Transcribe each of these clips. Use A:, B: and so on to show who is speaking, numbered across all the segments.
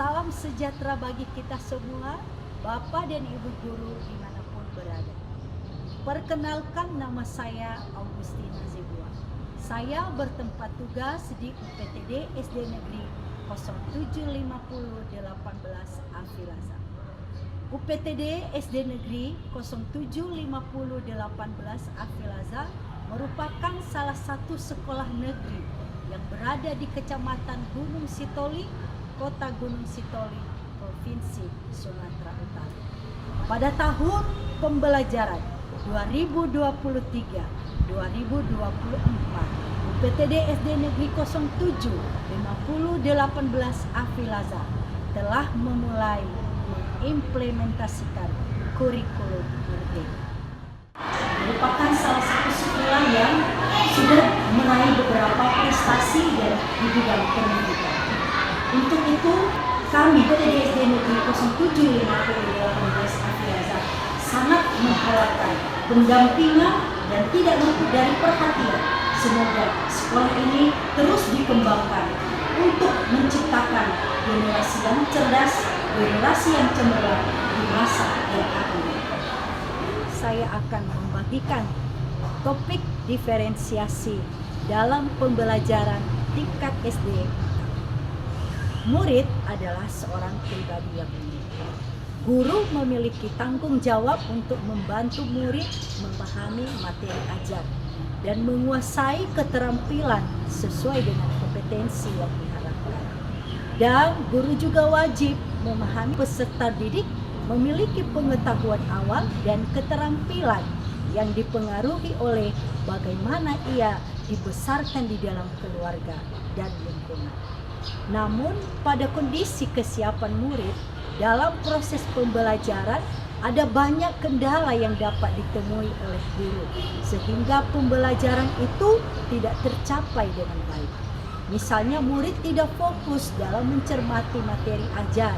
A: Salam sejahtera bagi kita semua, Bapak dan Ibu Guru dimanapun berada. Perkenalkan, nama saya Augustina Zebua. Saya bertempat tugas di UPTD SD Negeri 075018 Afilaza. UPTD SD Negeri 075018 Afilaza merupakan salah satu sekolah negeri yang berada di Kecamatan Gunung Sitoli, Kota Gunung Sitoli, Provinsi Sumatera Utara. Pada tahun pembelajaran 2023-2024, UPTD SD Negeri 075018 Afilaza telah memulai mengimplementasikan kurikulum merdeka. Merupakan salah satu sekolah yang sudah meraih beberapa prestasi di bidang pendidikan. Untuk itu, kami UPTD SD Negeri 075018 Afilaza sangat mengharapkan pendampingan dan tidak luput dari perhatian. Semoga sekolah ini terus dikembangkan untuk menciptakan generasi yang cerdas, generasi yang cemerlang di masa yang akan datang. Saya akan membagikan topik diferensiasi dalam pembelajaran tingkat SD. Murid adalah seorang pribadi yang unik. Guru memiliki tanggung jawab untuk membantu murid memahami materi ajar dan menguasai keterampilan sesuai dengan kompetensi yang diharapkan. Dan guru juga wajib memahami peserta didik memiliki pengetahuan awal dan keterampilan yang dipengaruhi oleh bagaimana ia dibesarkan di dalam keluarga dan lingkungan. Namun, pada kondisi kesiapan murid dalam proses pembelajaran, ada banyak kendala yang dapat ditemui oleh guru, sehingga pembelajaran itu tidak tercapai dengan baik. Misalnya, murid tidak fokus dalam mencermati materi ajar,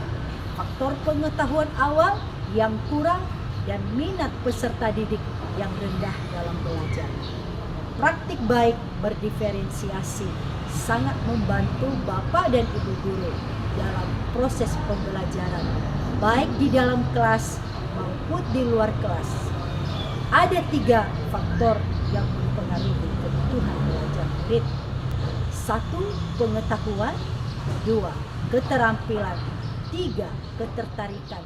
A: faktor pengetahuan awal yang kurang, dan minat peserta didik yang rendah dalam belajar. Praktik baik berdiferensiasi sangat membantu Bapak dan Ibu guru dalam proses pembelajaran, baik di dalam kelas maupun di luar kelas. Ada 3 faktor yang mempengaruhi kebutuhan belajar murid. 1. Pengetahuan. 2. Keterampilan. 3. Ketertarikan.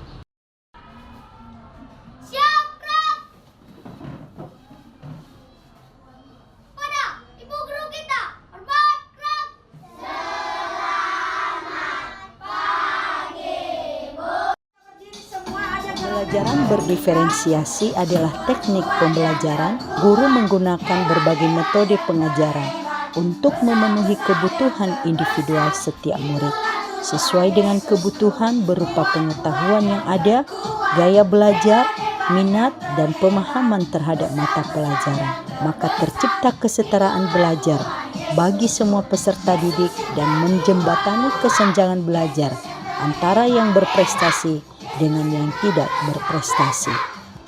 A: Pembelajaran berdiferensiasi adalah teknik pembelajaran. Guru menggunakan berbagai metode pengajaran untuk memenuhi kebutuhan individual setiap murid sesuai dengan kebutuhan berupa pengetahuan yang ada, gaya belajar, minat, dan pemahaman terhadap mata pelajaran. Maka tercipta kesetaraan belajar bagi semua peserta didik dan menjembatani kesenjangan belajar antara yang berprestasi dengan yang tidak berprestasi.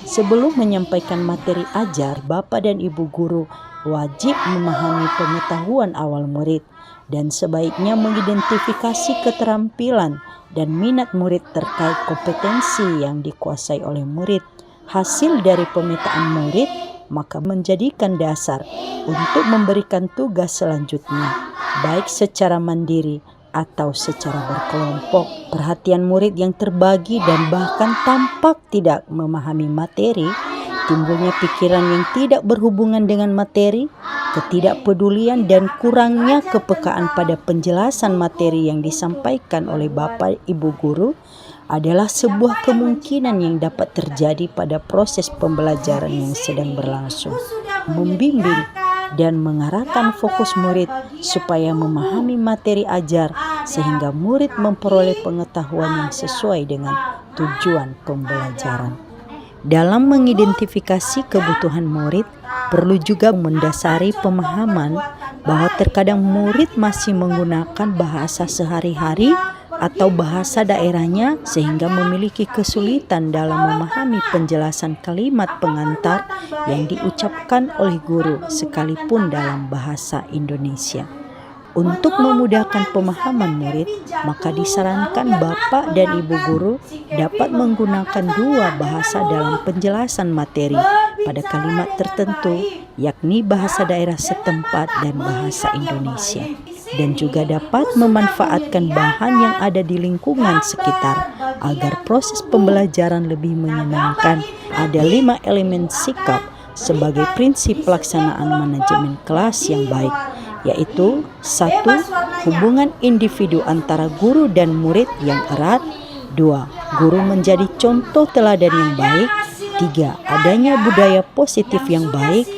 A: Sebelum menyampaikan materi ajar, Bapak dan Ibu guru wajib memahami pengetahuan awal murid dan sebaiknya mengidentifikasi keterampilan dan minat murid terkait kompetensi yang dikuasai oleh murid. Hasil dari pemetaan murid maka menjadikan dasar untuk memberikan tugas selanjutnya, baik secara mandiri atau secara berkelompok. Perhatian murid yang terbagi dan bahkan tampak tidak memahami materi, timbulnya pikiran yang tidak berhubungan dengan materi, ketidakpedulian dan kurangnya kepekaan pada penjelasan materi yang disampaikan oleh Bapak Ibu guru adalah sebuah kemungkinan yang dapat terjadi pada proses pembelajaran yang sedang berlangsung. Membimbing dan mengarahkan fokus murid supaya memahami materi ajar sehingga murid memperoleh pengetahuan yang sesuai dengan tujuan pembelajaran. Dalam mengidentifikasi kebutuhan murid, perlu juga mendasari pemahaman bahwa terkadang murid masih menggunakan bahasa sehari-hari atau bahasa daerahnya sehingga memiliki kesulitan dalam memahami penjelasan kalimat pengantar yang diucapkan oleh guru sekalipun dalam bahasa Indonesia.
B: Untuk memudahkan pemahaman murid, maka disarankan Bapak dan Ibu guru dapat menggunakan dua bahasa dalam penjelasan materi pada kalimat tertentu, yakni bahasa daerah setempat dan bahasa Indonesia. Dan juga dapat memanfaatkan bahan yang ada di lingkungan sekitar agar proses pembelajaran lebih menyenangkan. Ada 5 elemen sikap sebagai prinsip pelaksanaan manajemen kelas yang baik, yaitu 1. Hubungan individu antara guru dan murid yang erat. 2. Guru menjadi contoh teladan yang baik. 3. Adanya budaya positif yang baik.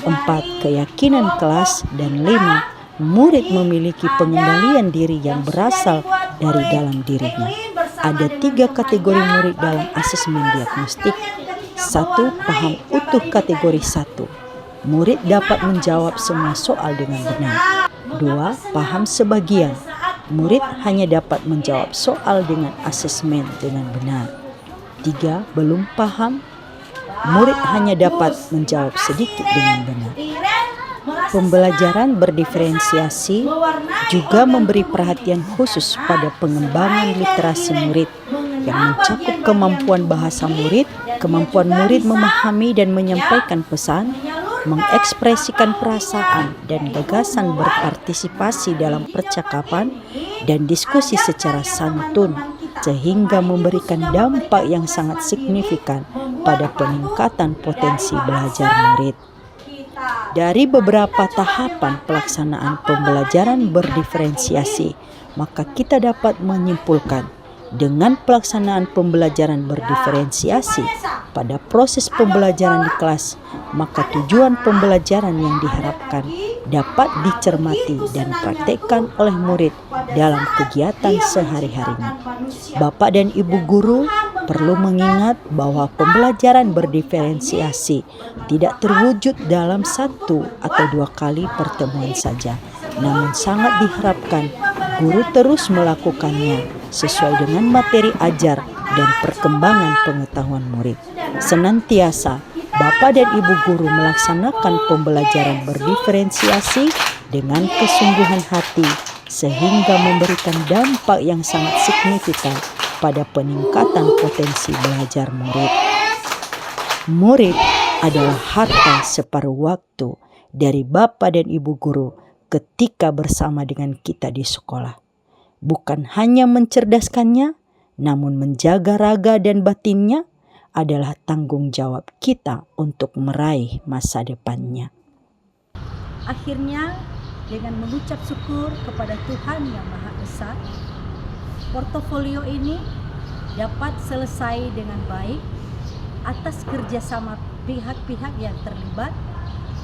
B: 4. Keyakinan kelas. Dan 5. Murid memiliki pengendalian diri yang berasal dari dalam dirinya. Ada 3 kategori murid dalam asesmen diagnostik. 1. Paham utuh kategori 1. Murid dapat menjawab semua soal dengan benar. 2. Paham sebagian. Murid hanya dapat menjawab soal dengan asesmen dengan benar. 3. Belum paham. Murid hanya dapat menjawab sedikit dengan benar. Pembelajaran berdiferensiasi juga memberi perhatian khusus pada pengembangan literasi murid yang mencakup kemampuan bahasa murid, kemampuan murid memahami dan menyampaikan pesan, mengekspresikan perasaan dan gagasan, berpartisipasi dalam percakapan dan diskusi secara santun, sehingga memberikan dampak yang sangat signifikan pada peningkatan potensi belajar murid. Dari beberapa tahapan pelaksanaan pembelajaran berdiferensiasi, maka kita dapat menyimpulkan dengan pelaksanaan pembelajaran berdiferensiasi pada proses pembelajaran di kelas, maka tujuan pembelajaran yang diharapkan dapat dicermati dan praktekkan oleh murid dalam kegiatan sehari-harinya. Bapak dan Ibu guru perlu mengingat bahwa pembelajaran berdiferensiasi tidak terwujud dalam 1 atau 2 kali pertemuan saja, namun sangat diharapkan guru terus melakukannya sesuai dengan materi ajar dan perkembangan pengetahuan murid. Senantiasa Bapak dan Ibu guru melaksanakan pembelajaran berdiferensiasi dengan kesungguhan hati sehingga memberikan dampak yang sangat signifikan pada peningkatan potensi belajar murid. Murid adalah harta separuh waktu dari Bapak dan Ibu guru ketika bersama dengan kita di sekolah. Bukan hanya mencerdaskannya, namun menjaga raga dan batinnya adalah tanggung jawab kita untuk meraih masa depannya.
A: Akhirnya, dengan mengucap syukur kepada Tuhan Yang Maha Esa, portofolio ini dapat selesai dengan baik atas kerjasama pihak-pihak yang terlibat,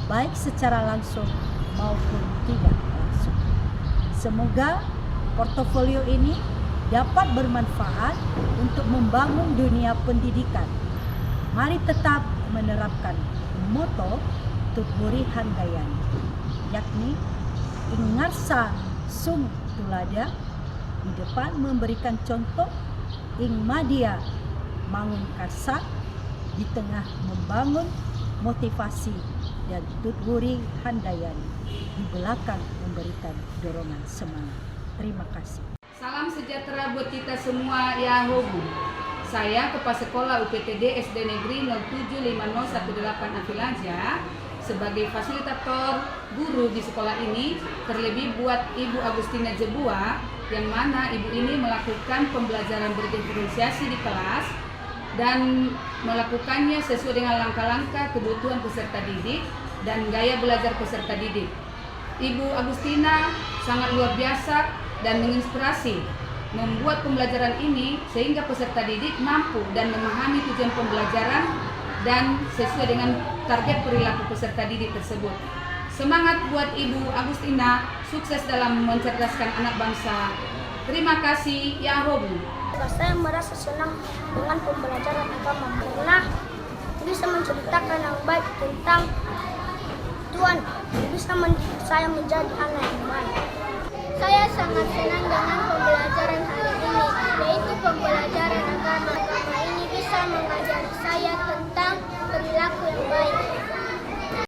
A: baik secara langsung maupun tidak langsung. Semoga portofolio ini dapat bermanfaat untuk membangun dunia pendidikan. Mari tetap menerapkan moto Tutburi Handayani, yakni ingarsa sung tulada, di depan memberikan contoh, ing madia mangun karsa, di tengah membangun motivasi, dan Tutburi Handayani di belakang memberikan dorongan semangat. Terima kasih.
C: Salam sejahtera buat kita semua ya Hobu. Saya Kepala Sekolah UPTD SD Negeri 075018 Afilaja sebagai fasilitator guru di sekolah ini, terlebih buat Ibu Agustina Jebua yang mana Ibu ini melakukan pembelajaran berdiferensiasi di kelas dan melakukannya sesuai dengan langkah-langkah kebutuhan peserta didik dan gaya belajar peserta didik. Ibu Agustina sangat luar biasa dan menginspirasi membuat pembelajaran ini sehingga peserta didik mampu dan memahami tujuan pembelajaran dan sesuai dengan target perilaku peserta didik tersebut. Semangat buat Ibu Agustina, sukses dalam mencerdaskan anak bangsa. Terima kasih ya Hobu.
D: Saya merasa senang dengan pembelajaran agama karena bisa menceritakan yang baik tentang Tuhan, bisa saya menjadi anak yang baik. Saya sangat senang dengan pembelajaran hari ini, yaitu pembelajaran agama. Agama ini bisa mengajari saya tentang perilaku yang baik.